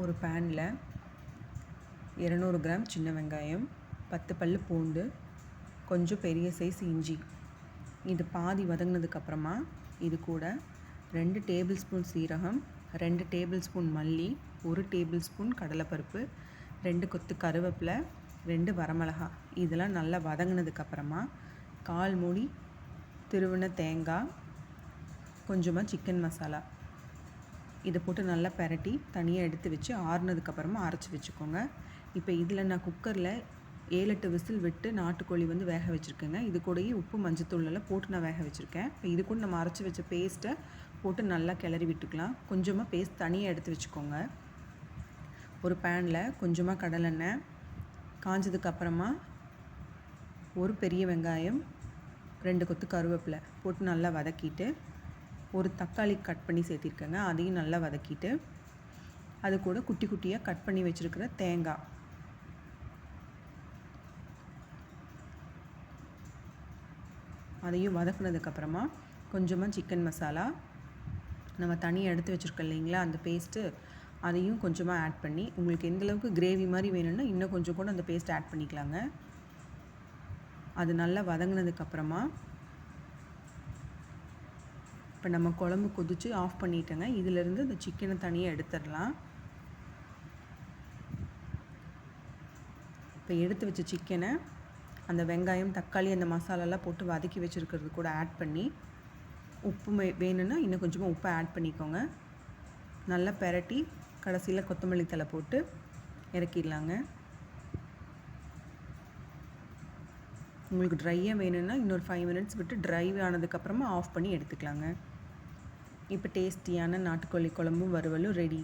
ஒரு பேனில் 200 கிராம் சின்ன வெங்காயம், 10 பல்லு பூண்டு, கொஞ்சம் பெரிய சைஸ் இஞ்சி, இது பாதி வதங்கினதுக்கப்புறமா இது கூட 2 டேபிள் ஸ்பூன் சீரகம், 2 டேபிள் ஸ்பூன் மல்லி, 1 டேபிள் ஸ்பூன் கடலைப்பருப்பு, 2 கொத்து கருவேப்பிலை, 2 வரமிளகா, இதெல்லாம் நல்லா வதங்கினதுக்கப்புறமா 1/4 மூடி திருவின தேங்காய், கொஞ்சமாக சிக்கன் மசாலா, இதை போட்டு நல்லா பெரட்டி தனியாக எடுத்து வச்சு ஆறுனதுக்கப்புறமா அரைச்சி வச்சுக்கோங்க. இப்போ இதில் நான் குக்கரில் 7-8 விசில் விட்டு நாட்டுக்கோழி வேக வச்சுருக்கேங்க. இது கூடயே உப்பு மஞ்சத்தூளெல்லாம் போட்டு நான் வேக வச்சுருக்கேன். இப்போ இது கூட நம்ம அரைச்சி வச்ச பேஸ்ட்டை போட்டு நல்லா கிளறி விட்டுக்கலாம். கொஞ்சமாக பேஸ்ட் தனியாக எடுத்து வச்சுக்கோங்க. ஒரு பேனில் கொஞ்சமாக கடலெண்ணெய் காஞ்சதுக்கப்புறமா ஒரு பெரிய வெங்காயம், 2 கொத்து கருவேப்பிலை போட்டு நல்லா வதக்கிட்டு, ஒரு தக்காளி கட் பண்ணி சேர்த்திருக்கேங்க, அதையும் நல்லா வதக்கிட்டு, அது கூட குட்டி குட்டியாக கட் பண்ணி வச்சுருக்கிற தேங்காய், அதையும் வதக்குனதுக்கப்புறமா கொஞ்சமாக சிக்கன் மசாலா, நம்ம தனியாக எடுத்து வச்சுருக்கோம் இல்லைங்களா அந்த பேஸ்ட்டு, அதையும் கொஞ்சமாக ஆட் பண்ணி, உங்களுக்கு எந்தளவுக்கு கிரேவி மாதிரி வேணும்னா இன்னும் கொஞ்சம் கூட அந்த பேஸ்ட் ஆட் பண்ணிக்கலாங்க. அது நல்லா வதங்கினதுக்கப்புறமா இப்போ நம்ம குழம்பு கொதித்து ஆஃப் பண்ணிட்டேங்க. இதிலேருந்து இந்த சிக்கனை தனியாக எடுத்துடலாம். இப்போ எடுத்து வச்ச சிக்கனை அந்த வெங்காயம், தக்காளி, அந்த மசாலாலாம் போட்டு வதக்கி வச்சுருக்கிறது கூட ஆட் பண்ணி, உப்பு வேணும்னா இன்னும் கொஞ்சமாக உப்பை ஆட் பண்ணிக்கோங்க. நல்லா பெரட்டி கடைசியில் கொத்தமல்லி தழை போட்டு இறக்கிடலாங்க. உங்களுக்கு ட்ரையாக வேணும்னா இன்னொரு 5 மினிட்ஸ் விட்டு ட்ரை ஆனதுக்கப்புறமா ஆஃப் பண்ணி எடுத்துக்கலாங்க. இப்போ டேஸ்டியான நாட்டுக்கோழி குழம்பும் வறுவலும் ரெடி.